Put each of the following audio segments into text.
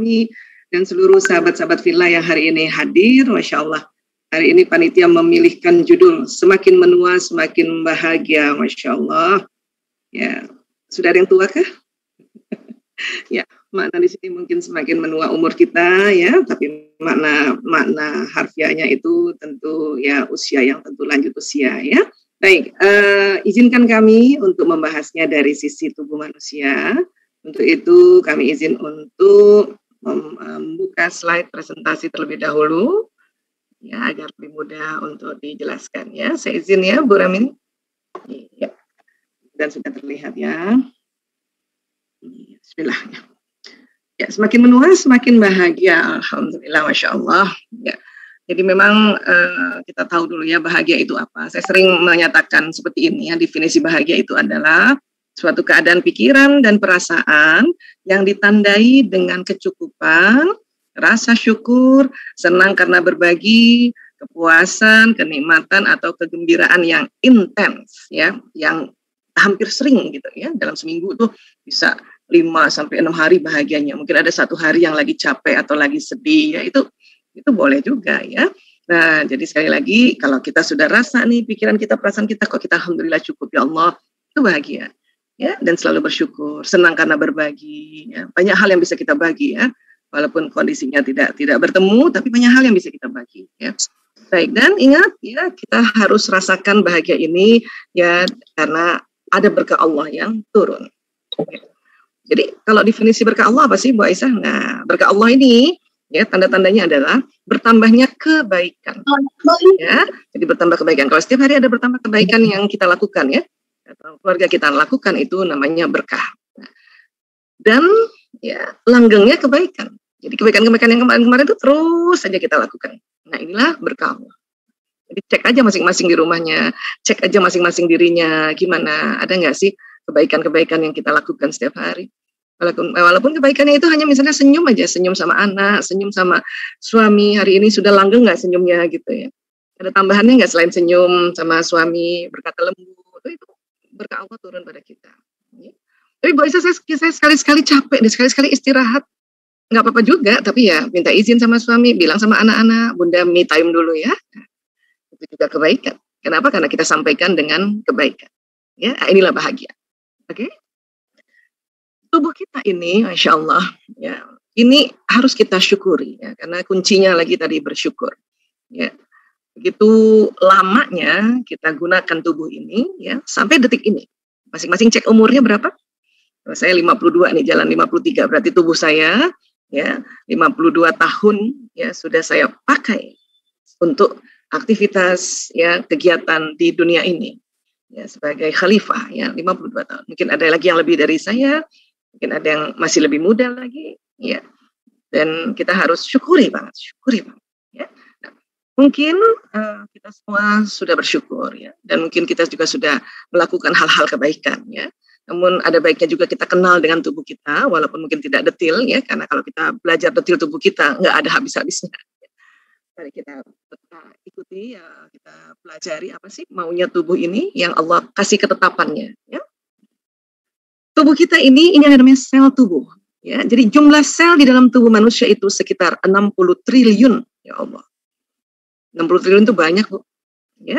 kami dan seluruh sahabat-sahabat Villa yang hari ini hadir. Masya Allah, hari ini panitia memilihkan judul Semakin Menua Semakin Bahagia. Masya Allah. Ya, sudah ada yang tua kah? Ya, makna di sini mungkin semakin menua umur kita ya, tapi makna harfiahnya itu tentu ya usia yang tentu lanjut usia ya. Baik, izinkan kami untuk membahasnya dari sisi tubuh manusia. Untuk itu kami izin untuk membuka slide presentasi terlebih dahulu ya agar lebih mudah untuk dijelaskan ya. Saya izin ya Bu Ramin. Ya. Dan sudah terlihat ya. Bismillah. Ya, semakin menua semakin bahagia. Alhamdulillah, Masya Allah. Ya. Jadi memang kita tahu dulu ya bahagia itu apa. Saya sering menyatakan seperti ini ya, definisi bahagia itu adalah suatu keadaan pikiran dan perasaan yang ditandai dengan kecukupan, rasa syukur, senang karena berbagi, kepuasan, kenikmatan atau kegembiraan yang intens ya, yang hampir sering gitu ya. Dalam seminggu tuh bisa 5-6 hari bahagianya. Mungkin ada 1 hari yang lagi capek atau lagi sedih ya, itu boleh juga ya. Nah, jadi sekali lagi kalau kita sudah rasa nih pikiran kita, perasaan kita kok kita alhamdulillah cukup ya Allah, itu bahagia. Ya, dan selalu bersyukur, senang karena berbagi ya. Banyak hal yang bisa kita bagi ya. Walaupun kondisinya tidak bertemu, tapi banyak hal yang bisa kita bagi ya. Baik, dan ingat ya, kita harus rasakan bahagia ini ya karena ada berkah Allah yang turun. Jadi kalau definisi berkah Allah apa sih Bu Aisyah? Nah, berkah Allah ini ya tanda-tandanya adalah bertambahnya kebaikan. Ya, jadi bertambah kebaikan. Kalau setiap hari ada bertambah kebaikan yang kita lakukan ya, atau keluarga kita lakukan, itu namanya berkah. Dan ya langgengnya kebaikan. Jadi kebaikan-kebaikan yang kemarin-kemarin itu terus saja kita lakukan. Nah, inilah berkah Allah. Jadi cek aja masing-masing di rumahnya, cek aja masing-masing dirinya, gimana, ada nggak sih kebaikan-kebaikan yang kita lakukan setiap hari. Walaupun kebaikannya itu hanya misalnya senyum aja, senyum sama anak, senyum sama suami, hari ini sudah langgeng nggak senyumnya gitu ya. Ada tambahannya nggak selain senyum sama suami, berkata lembut, itu berkah Allah turun pada kita. Ya. Tapi Bu Aisyah, saya sekali-sekali capek nih, sekali-sekali istirahat, nggak apa-apa juga, tapi ya minta izin sama suami, bilang sama anak-anak, Bunda me time dulu ya. Itu juga kebaikan. Kenapa? Karena kita sampaikan dengan kebaikan. Ya, inilah bahagia. Oke, tubuh kita ini, Masya Allah, ya, ini harus kita syukuri, ya, karena kuncinya lagi tadi bersyukur. Ya, begitu lamanya kita gunakan tubuh ini, ya, sampai detik ini. Masing-masing cek umurnya berapa? Saya 52 nih, jalan 53, berarti tubuh saya, ya, 52 tahun, ya, sudah saya pakai untuk aktivitas, ya, kegiatan di dunia ini. Ya, sebagai khalifah ya 52 tahun. Mungkin ada lagi yang lebih dari saya, mungkin ada yang masih lebih muda lagi ya. Dan kita harus syukuri banget ya. Nah, mungkin kita semua sudah bersyukur ya, dan mungkin kita juga sudah melakukan hal-hal kebaikan ya. Namun ada baiknya juga kita kenal dengan tubuh kita, walaupun mungkin tidak detil ya, karena kalau kita belajar detil tubuh kita nggak ada habis-habisnya. Mari kita ikuti ya, kita pelajari apa sih maunya tubuh ini yang Allah kasih ketetapannya ya. Tubuh kita ini yang namanya sel tubuh ya. Jadi jumlah sel di dalam tubuh manusia itu sekitar 60 triliun ya Allah. 60 triliun itu banyak Bu ya.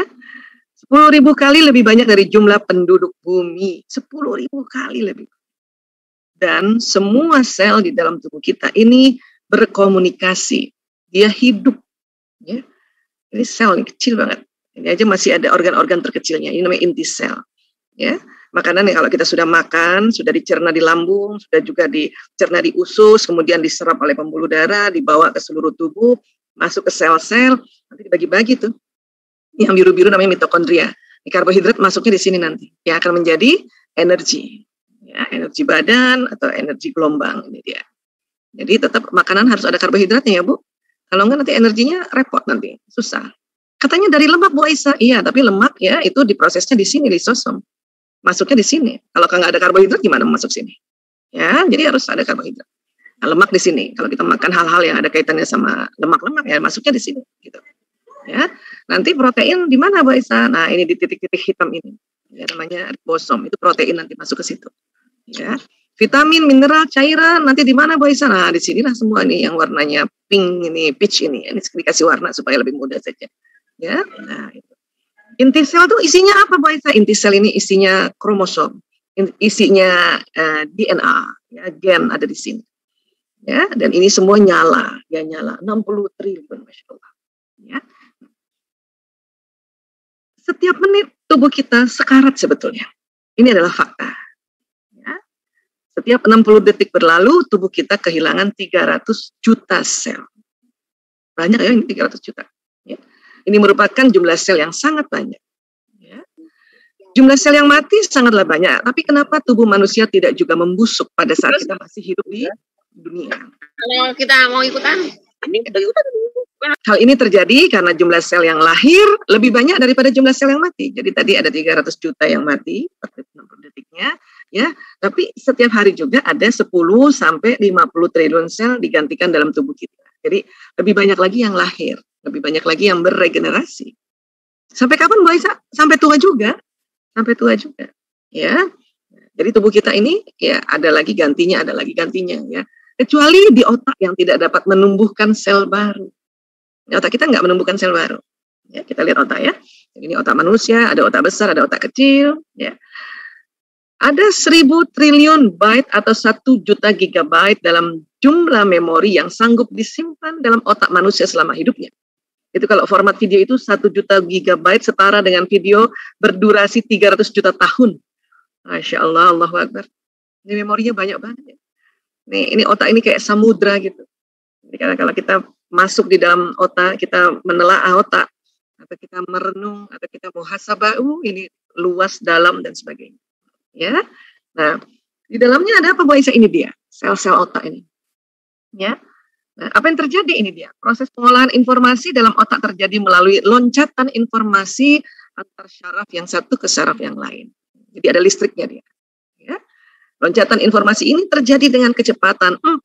10.000 kali lebih banyak dari jumlah penduduk bumi. 10.000 kali lebih. Dan semua sel di dalam tubuh kita ini berkomunikasi. Dia hidup. Ya, ini sel ini kecil banget. Ini aja masih ada organ-organ terkecilnya. Ini namanya inti sel. Ya, makanan yang kalau kita sudah makan, sudah dicerna di lambung, sudah juga dicerna di usus, kemudian diserap oleh pembuluh darah, dibawa ke seluruh tubuh, masuk ke sel-sel, nanti dibagi-bagi tuh. Yang biru-biru namanya mitokondria. Ini karbohidrat masuknya di sini nanti. Yang akan menjadi energi. Ya, energi badan atau energi gelombang ini dia. Jadi tetap makanan harus ada karbohidratnya ya Bu. Kalau enggak nanti energinya repot nanti, susah. Katanya dari lemak Bu Aisyah, iya tapi lemak ya itu diprosesnya di sini, lisosom. Masuknya di sini. Kalau nggak ada karbohidrat gimana masuk sini? Ya, jadi harus ada karbohidrat. Nah, lemak di sini. Kalau kita makan hal-hal yang ada kaitannya sama lemak-lemak ya masuknya di sini. Gitu. Ya, nanti protein di mana Bu Aisyah? Nah ini di titik-titik hitam ini. Ya, namanya ribosom. Itu protein nanti masuk ke situ. Ya, Vitamin, mineral, cairan, nanti di mana Bu Aisyah? Nah, di sinilah semua nih yang warnanya pink ini, peach ini dikasih warna supaya lebih mudah saja. Ya, nah itu. Inti sel itu isinya apa Bu Aisyah? Inti sel ini isinya kromosom, isinya DNA, ya, gen ada di sini. Ya, dan ini semua nyala, ya nyala 60 triliun, Masya Allah. Ya. Setiap menit tubuh kita sekarat sebetulnya. Ini adalah fakta. Ya. Setiap 60 detik berlalu, tubuh kita kehilangan 300 juta sel. Banyak ya, ini 300 juta. Ya. Ini merupakan jumlah sel yang sangat banyak. Ya. Jumlah sel yang mati sangatlah banyak. Tapi kenapa tubuh manusia tidak juga membusuk pada saat kita masih hidup di dunia? Kalau kita mau ikutan, hal ini terjadi karena jumlah sel yang lahir lebih banyak daripada jumlah sel yang mati. Jadi tadi ada 300 juta yang mati per 60 detiknya, ya. Tapi setiap hari juga ada 10 sampai 50 triliun sel digantikan dalam tubuh kita. Jadi lebih banyak lagi yang lahir, lebih banyak lagi yang beregenerasi. Sampai kapan Bu Aisyah? Sampai tua juga. Sampai tua juga, ya. Jadi tubuh kita ini ya ada lagi gantinya ya. Kecuali di otak yang tidak dapat menumbuhkan sel baru. Di otak kita nggak menumbuhkan sel baru. Ya, kita lihat otak ya. Ini otak manusia, ada otak besar, ada otak kecil. Ya. Ada 1000 triliun byte atau 1 juta gigabyte dalam jumlah memori yang sanggup disimpan dalam otak manusia selama hidupnya. Itu kalau format video itu 1 juta gigabyte setara dengan video berdurasi 300 juta tahun. Masya Allah, Allahu Akbar. Ini memorinya banyak banget ya. Ini otak ini kayak samudra gitu. Jadi kalau kita masuk di dalam otak, kita menelaah otak, atau kita merenung, atau kita muhasabah, ini luas, dalam, dan sebagainya. Ya, nah di dalamnya ada apa Bu Aisyah? Ini dia sel-sel otak ini. Ya, nah apa yang terjadi? Ini dia proses pengolahan informasi dalam otak terjadi melalui loncatan informasi antar syaraf yang satu ke syaraf yang lain. Jadi ada listriknya dia. Ya. Loncatan informasi ini terjadi dengan kecepatan 400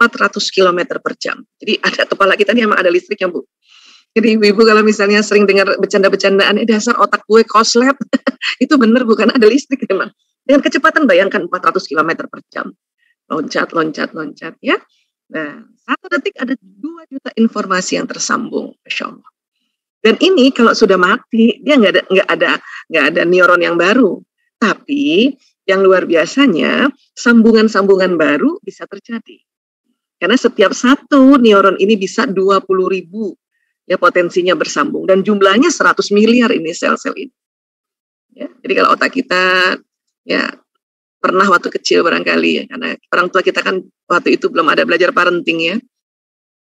km per jam. Jadi ada kepala kita ini memang ada listriknya Bu. Jadi ibu kalau misalnya sering dengar bercanda-bercandaan, dasar otak gue koslet, itu benar bukan ada listrik memang. Dengan kecepatan bayangkan 400 km per jam. Loncat, ya. Nah, 1 detik ada 2 juta informasi yang tersambung, Masya Allah. Dan ini kalau sudah mati, dia nggak ada neuron yang baru. Tapi yang luar biasanya, sambungan-sambungan baru bisa terjadi. Karena setiap satu neuron ini bisa 20.000 ya potensinya bersambung. Dan jumlahnya 100 miliar ini sel-sel ini. Ya, jadi kalau otak kita ya pernah waktu kecil barangkali ya, karena orang tua kita kan waktu itu belum ada belajar parenting ya.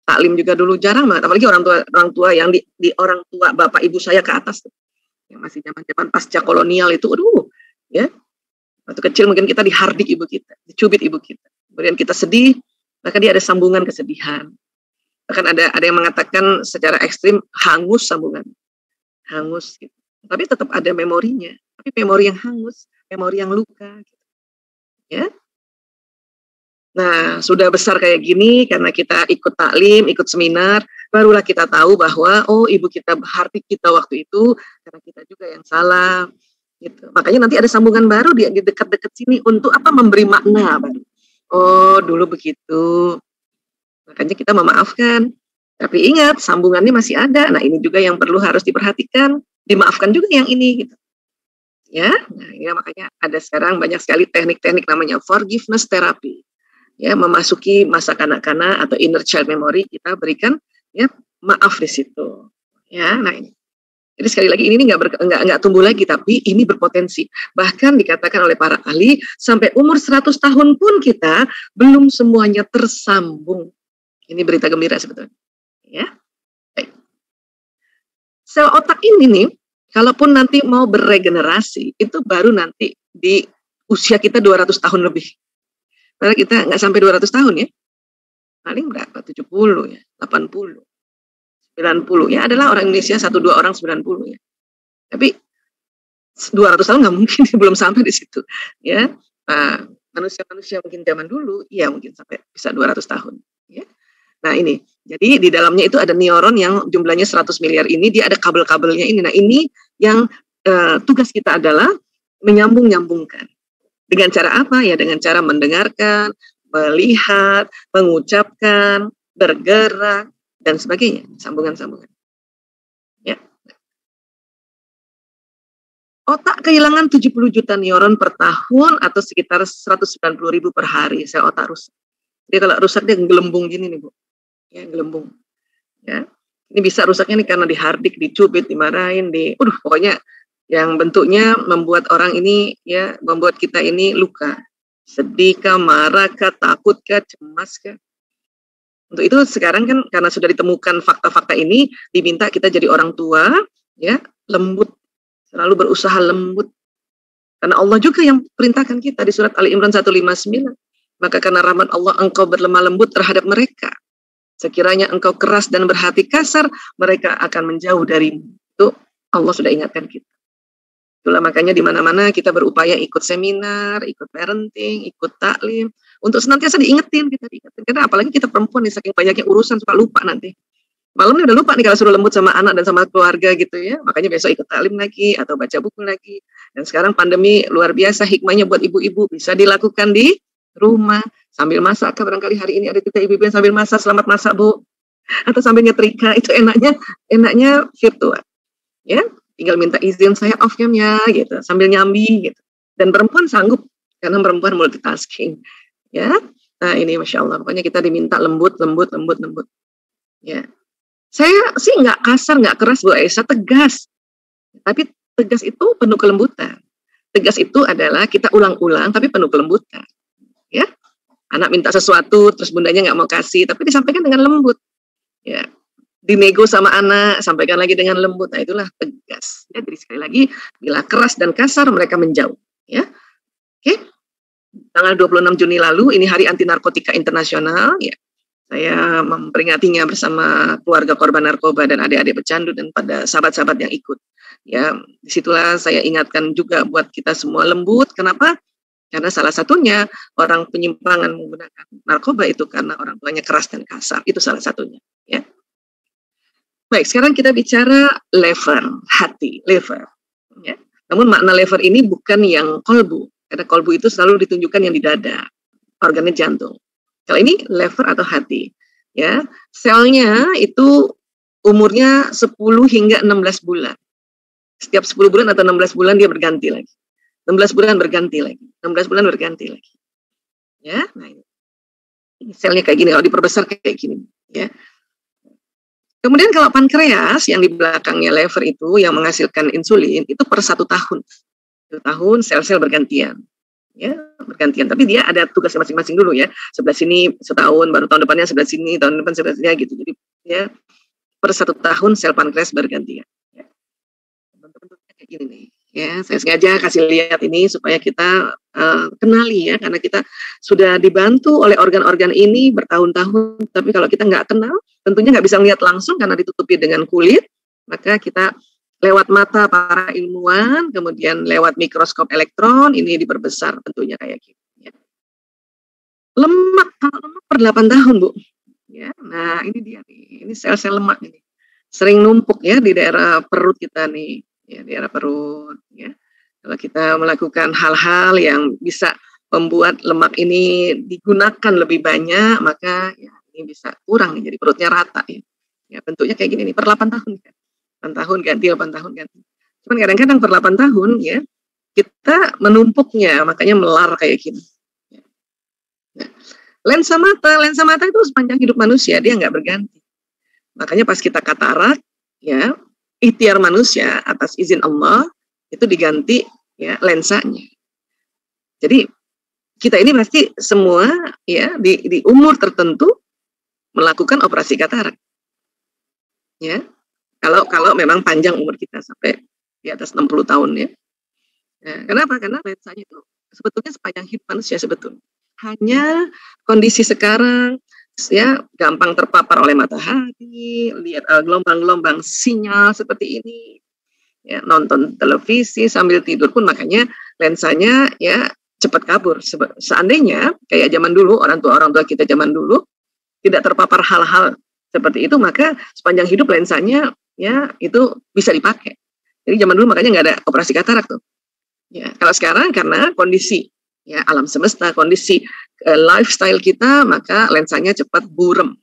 Taklim juga dulu jarang banget, apalagi orang tua yang di orang tua bapak ibu saya ke atas tuh. Yang masih zaman-zaman pasca kolonial itu, aduh, ya. Waktu kecil mungkin kita dihardik ibu kita, dicubit ibu kita. Kemudian kita sedih, maka dia ada sambungan kesedihan. Bahkan ada yang mengatakan secara ekstrim hangus sambungan. Hangus gitu. Tapi tetap ada memorinya. Tapi memori yang hangus, memori yang luka gitu. Ya. Nah, sudah besar kayak gini karena kita ikut taklim, ikut seminar, barulah kita tahu bahwa ibu kita hardik kita waktu itu karena kita juga yang salah. Gitu. Makanya nanti ada sambungan baru di dekat-dekat sini untuk apa? Memberi makna baru. Oh, dulu begitu. Makanya kita memaafkan. Tapi ingat, sambungannya masih ada. Nah, ini juga yang perlu harus diperhatikan. Dimaafkan juga yang ini gitu. Ya, nah ini makanya ada sekarang banyak sekali teknik-teknik namanya forgiveness therapy. Ya, memasuki masa kanak-kanak atau inner child memory, kita berikan ya maaf di situ. Ya, nah ini. Jadi sekali lagi ini nggak tumbuh lagi, tapi ini berpotensi. Bahkan dikatakan oleh para ahli, sampai umur 100 tahun pun kita belum semuanya tersambung. Ini berita gembira sebetulnya. Ya. Baik. Sel otak ini nih, kalaupun nanti mau beregenerasi, itu baru nanti di usia kita 200 tahun lebih. Karena kita nggak sampai 200 tahun ya. Paling berapa? 70 ya, 80. 90 ya adalah orang Indonesia 1-2 orang 90 ya. Tapi 200 tahun nggak mungkin belum sampai di situ ya. Manusia-manusia mungkin zaman dulu ya mungkin sampai bisa 200 tahun ya. Nah ini jadi di dalamnya itu ada neuron yang jumlahnya 100 miliar ini, dia ada kabel-kabelnya ini. Nah ini yang tugas kita adalah menyambung-nyambungkan Dengan cara apa? Ya dengan cara mendengarkan, melihat, mengucapkan, bergerak, dan sebagainya. Sambungan-sambungan. Ya. Otak kehilangan 70 juta neuron per tahun atau sekitar 190.000 per hari sel otak rusak. Jadi kalau rusak dia gelembung gini nih Bu. Ya, gelembung. Ya. Ini bisa rusaknya nih karena dihardik, dicubit, dimarahin, pokoknya yang bentuknya membuat orang ini ya membuat kita ini luka. Sedih kah, marah kah, takut kah, cemas kah? Untuk itu sekarang kan karena sudah ditemukan fakta-fakta ini, diminta kita jadi orang tua ya, lembut, selalu berusaha lembut. Karena Allah juga yang perintahkan kita di surat Ali Imran 159. Maka karena rahmat Allah engkau berlemah lembut terhadap mereka. Sekiranya engkau keras dan berhati kasar, mereka akan menjauh darimu. Itu Allah sudah ingatkan kita. Itulah makanya di mana-mana kita berupaya ikut seminar, ikut parenting, ikut taklim, untuk senantiasa diingetin. Karena apalagi kita perempuan nih, saking banyaknya urusan suka lupa nanti. Malamnya udah lupa nih kalau suruh lembut sama anak dan sama keluarga gitu ya. Makanya besok ikut taklim lagi atau baca buku lagi. Dan sekarang pandemi luar biasa, hikmahnya buat ibu-ibu bisa dilakukan di rumah sambil masak. Barangkali hari ini ada kita ibu-ibu yang sambil masak, selamat masak Bu. Atau sambil nyetrika, itu enaknya virtual. Ya. Tinggal minta izin saya off cam-nya gitu, sambil nyambi gitu. Dan perempuan sanggup karena perempuan multitasking. Ya. Nah, ini Masya Allah, pokoknya kita diminta lembut. Ya. Saya sih nggak kasar, nggak keras Bu Aisyah, tegas. Tapi tegas itu penuh kelembutan. Tegas itu adalah kita ulang-ulang tapi penuh kelembutan. Ya. Anak minta sesuatu terus bundanya nggak mau kasih, tapi disampaikan dengan lembut. Ya. Dinego sama anak, sampaikan lagi dengan lembut. Nah, itulah tegas. Ya, jadi sekali lagi, bila keras dan kasar mereka menjauh. Ya, oke. Tanggal 26 Juni lalu, ini Hari Anti Narkotika Internasional. Ya, saya memperingatinya bersama keluarga korban narkoba dan adik-adik pecandu dan pada sahabat-sahabat yang ikut. Ya, disitulah saya ingatkan juga buat kita semua lembut. Kenapa? Karena salah satunya orang penyimpangan menggunakan narkoba itu karena orang tuanya keras dan kasar. Itu salah satunya. Ya. Baik, sekarang kita bicara lever, hati, lever. Ya. Namun makna lever ini bukan yang kolbu, karena kolbu itu selalu ditunjukkan yang di dada, organnya jantung. Kalau ini lever atau hati, ya selnya itu umurnya 10 hingga 16 bulan. Setiap 10 bulan atau 16 bulan dia berganti lagi. 16 bulan berganti lagi, 16 bulan berganti lagi. Ya, nah ini selnya kayak gini, kalau diperbesar kayak gini, ya. Kemudian kalau pankreas yang di belakangnya lever itu yang menghasilkan insulin itu per 1 tahun. 1 tahun sel-sel bergantian. Ya, bergantian. Tapi dia ada tugas masing-masing dulu ya. Sebelah sini setahun, baru tahun depannya sebelah sini, tahun depan sebelah sini gitu. Jadi ya per 1 tahun sel pankreas bergantian. Ya. Bentuk-bentuknya kayak gini nih. Ya, saya sengaja kasih lihat ini supaya kita kenali ya, karena kita sudah dibantu oleh organ-organ ini bertahun-tahun, tapi kalau kita nggak kenal, tentunya nggak bisa melihat langsung karena ditutupi dengan kulit, maka kita lewat mata para ilmuwan, kemudian lewat mikroskop elektron, ini diperbesar tentunya kayak gitu. Ya. Lemak, kalau lemak per 8 tahun Bu. Ya, nah ini dia nih, ini sel-sel lemak ini. Sering numpuk ya di daerah perut kita nih. Ya, di daerah perut ya. Kalau kita melakukan hal-hal yang bisa membuat lemak ini digunakan lebih banyak, maka ya ini bisa kurang nih, jadi perutnya rata ya. Ya bentuknya kayak gini nih per 8 tahun kan. 8 tahun ganti, 8 tahun ganti. Cuman kadang-kadang per 8 tahun ya kita menumpuknya, makanya melar kayak gini. Ya. Nah, lensa mata itu sepanjang hidup manusia dia nggak berganti. Makanya pas kita katarak ya, ikhtiar manusia atas izin Allah itu diganti ya lensanya. Jadi kita ini pasti semua ya di umur tertentu melakukan operasi katarak. Ya. Kalau memang panjang umur kita sampai di atas 60 tahun ya. Nah, kenapa? Karena lensanya itu sebetulnya sepanjang hidup manusia sebetulnya. Hanya kondisi sekarang ya gampang terpapar oleh matahari, lihat gelombang-gelombang sinyal seperti ini, ya, nonton televisi sambil tidur pun makanya lensanya ya cepat kabur. Seandainya kayak zaman dulu orang tua kita zaman dulu tidak terpapar hal-hal seperti itu, maka sepanjang hidup lensanya ya itu bisa dipakai. Jadi zaman dulu makanya nggak ada operasi katarak tuh. Ya, kalau sekarang karena kondisi ya alam semesta, kondisi lifestyle kita, maka lensanya cepat burem.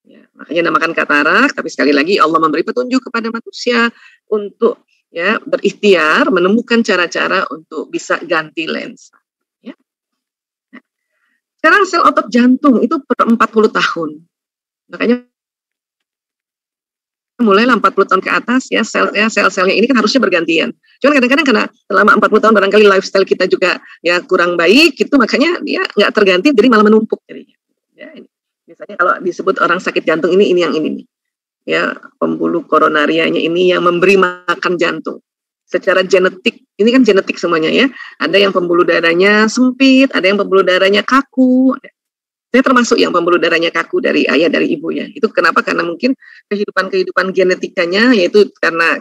Ya, makanya namakan katarak. Tapi sekali lagi Allah memberi petunjuk kepada manusia untuk ya berikhtiar menemukan cara-cara untuk bisa ganti lensa. Ya. Nah, sekarang sel otot jantung itu per 40 tahun. Makanya mulai 40 tahun ke atas ya sel-selnya ini kan harusnya bergantian. Cuman kadang-kadang karena selama 40 tahun barangkali lifestyle kita juga ya kurang baik gitu, makanya dia nggak terganti jadi malah menumpuk jadinya. Ya, ini. Misalnya kalau disebut orang sakit jantung ini yang ini nih. Ya, pembuluh koronarianya ini yang memberi makan jantung. Secara genetik, ini kan genetik semuanya ya. Ada yang pembuluh darahnya sempit, ada yang pembuluh darahnya kaku. Saya termasuk yang pembuluh darahnya kaku dari ayah, dari ibu ya. Itu kenapa? Karena mungkin kehidupan genetikanya, yaitu karena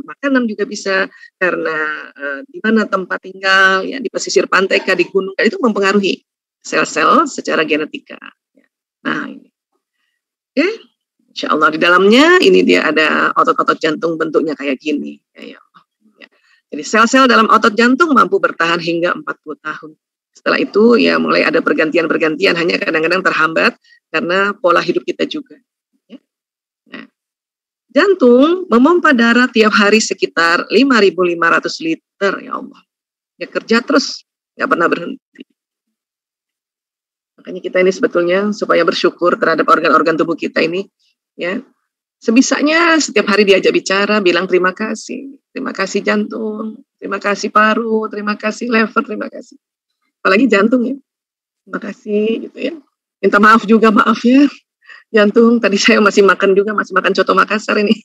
makanan juga bisa, karena di mana tempat tinggal, ya di pesisir pantai, di gunung, itu mempengaruhi sel-sel secara genetika. Nah ini, oke, insya Allah di dalamnya ini dia ada otot-otot jantung bentuknya kayak gini. Ya. Jadi sel-sel dalam otot jantung mampu bertahan hingga 40 tahun. Setelah itu ya mulai ada pergantian-pergantian, hanya kadang-kadang terhambat karena pola hidup kita juga. Ya. Nah, jantung memompa darah tiap hari sekitar 5.500 liter, ya Allah. Ya kerja terus, nggak pernah berhenti. Makanya kita ini sebetulnya supaya bersyukur terhadap organ-organ tubuh kita ini, ya sebisanya setiap hari diajak bicara, bilang terima kasih jantung, terima kasih paru, terima kasih lever, terima kasih. Apalagi jantung ya, terima kasih gitu ya. Minta maaf juga, maaf ya jantung, tadi saya masih makan coto Makassar ini.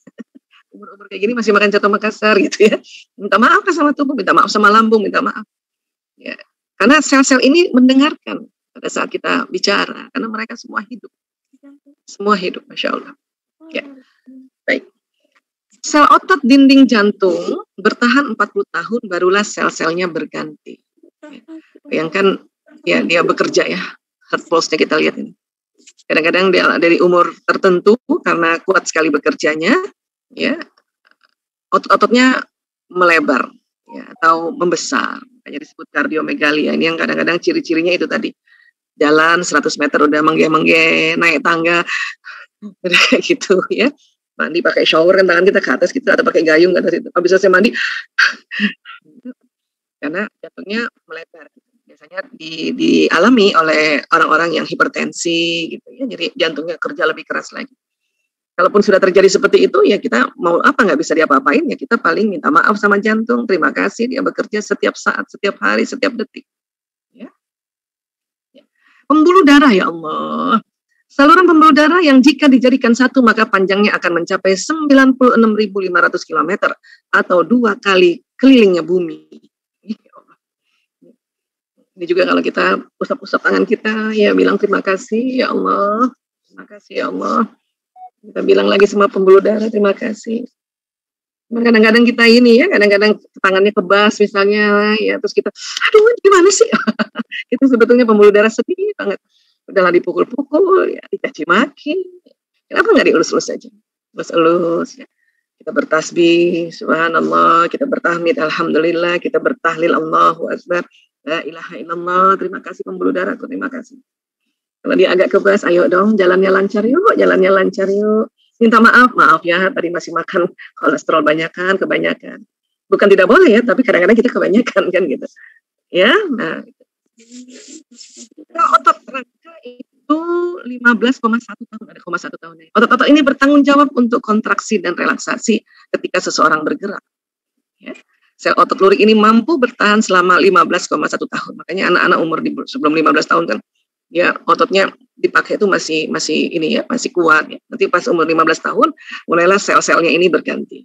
Umur-umur kayak gini masih makan coto Makassar gitu ya. Minta maaf sama tubuh, minta maaf sama lambung, minta maaf. Ya, karena sel-sel ini mendengarkan pada saat kita bicara, karena mereka semua hidup. Semua hidup, Masya Allah. Ya, baik. Sel otot dinding jantung bertahan 40 tahun, barulah sel-selnya berganti. Bayangkan ya dia bekerja ya, heart pulse-nya kita lihat ini. Kadang-kadang dia dari umur tertentu karena kuat sekali bekerjanya, ya otot-ototnya melebar ya, atau membesar, makanya disebut kardiomegalia. Ini yang kadang-kadang ciri-cirinya itu tadi, jalan 100 meter udah mengge-mengge, naik tangga udah gitu ya. Mandi pakai shower kan tangan kita ke atas gitu, atau pakai gayung ke atas itu. Habis selesai mandi karena jantungnya melebar. Biasanya dialami oleh orang-orang yang hipertensi gitu ya, jadi jantungnya kerja lebih keras lagi. Kalaupun sudah terjadi seperti itu ya kita mau apa, nggak bisa diapa-apain ya, kita paling minta maaf sama jantung, terima kasih dia bekerja setiap saat, setiap hari, setiap detik. Ya. Pembuluh darah, ya Allah. Saluran pembuluh darah yang jika dijadikan satu maka panjangnya akan mencapai 96.500 km atau 2 kali kelilingnya bumi. Ini juga kalau kita usap-usap tangan kita, ya bilang terima kasih ya Allah, terima kasih ya Allah. Kita bilang lagi sama pembuluh darah terima kasih. Kadang-kadang kita ini ya, kadang-kadang tangannya kebas misalnya, ya terus kita, aduh gimana sih? Itu sebetulnya pembuluh darah sedih banget. Udahlah dipukul-pukul, ya dicaci maki. Kenapa nggak dielus-elus saja? Elus-elus ya. Kita bertasbih, subhanallah, kita bertahmid, alhamdulillah, kita bertahlil, Allahu Akbar, la ilaha illallah, terima kasih pembuluh darahku, terima kasih. Kalau dia agak kebas, ayo dong, jalannya lancar yuk. Minta maaf ya, tadi masih makan kolesterol kebanyakan. Bukan tidak boleh ya, tapi kadang-kadang kita kebanyakan kan gitu. Ya, nah. Otot rangka itu 15,1 tahun, ada 1 tahun. Otot-otot ini bertanggung jawab untuk kontraksi dan relaksasi ketika seseorang bergerak. Ya. Sel otot lurik ini mampu bertahan selama 15,1 tahun. Makanya anak-anak umur sebelum 15 tahun kan, ya ototnya dipakai itu masih ini ya, masih kuat. Ya. Nanti pas umur 15 tahun, mulailah sel-selnya ini berganti.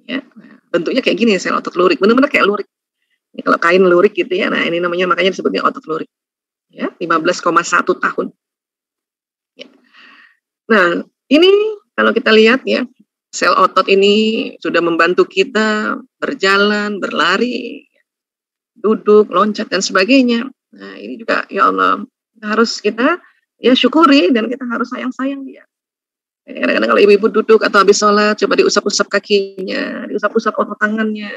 Ya. Nah, bentuknya kayak gini sel otot lurik, benar-benar kayak lurik. Ini kalau kain lurik gitu ya, nah ini namanya makanya disebutnya otot lurik. Ya, 15,1 tahun. Ya. Nah, ini kalau kita lihat ya, sel otot ini sudah membantu kita berjalan, berlari, duduk, loncat dan sebagainya. Nah, ini juga ya Allah harus kita ya syukuri dan kita harus sayang-sayang dia. Kadang-kadang kalau ibu-ibu duduk atau habis sholat, coba diusap-usap kakinya, diusap-usap otot tangannya.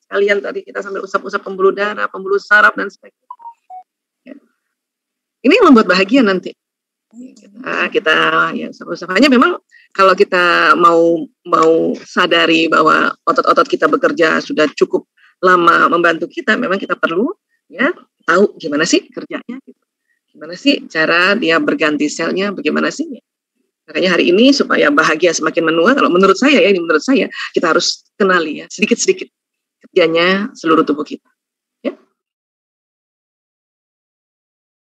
Sekalian tadi kita sambil usap-usap pembuluh darah, pembuluh saraf dan sebagainya. Ini yang membuat bahagia nanti. Kita ya hanya memang kalau kita mau sadari bahwa otot-otot kita bekerja sudah cukup lama membantu kita, memang kita perlu ya tahu gimana sih kerjanya, gitu. Gimana sih cara dia berganti selnya, bagaimana sih? Makanya hari ini supaya bahagia semakin menua, kalau menurut saya kita harus kenali ya sedikit-sedikit kerjanya seluruh tubuh kita.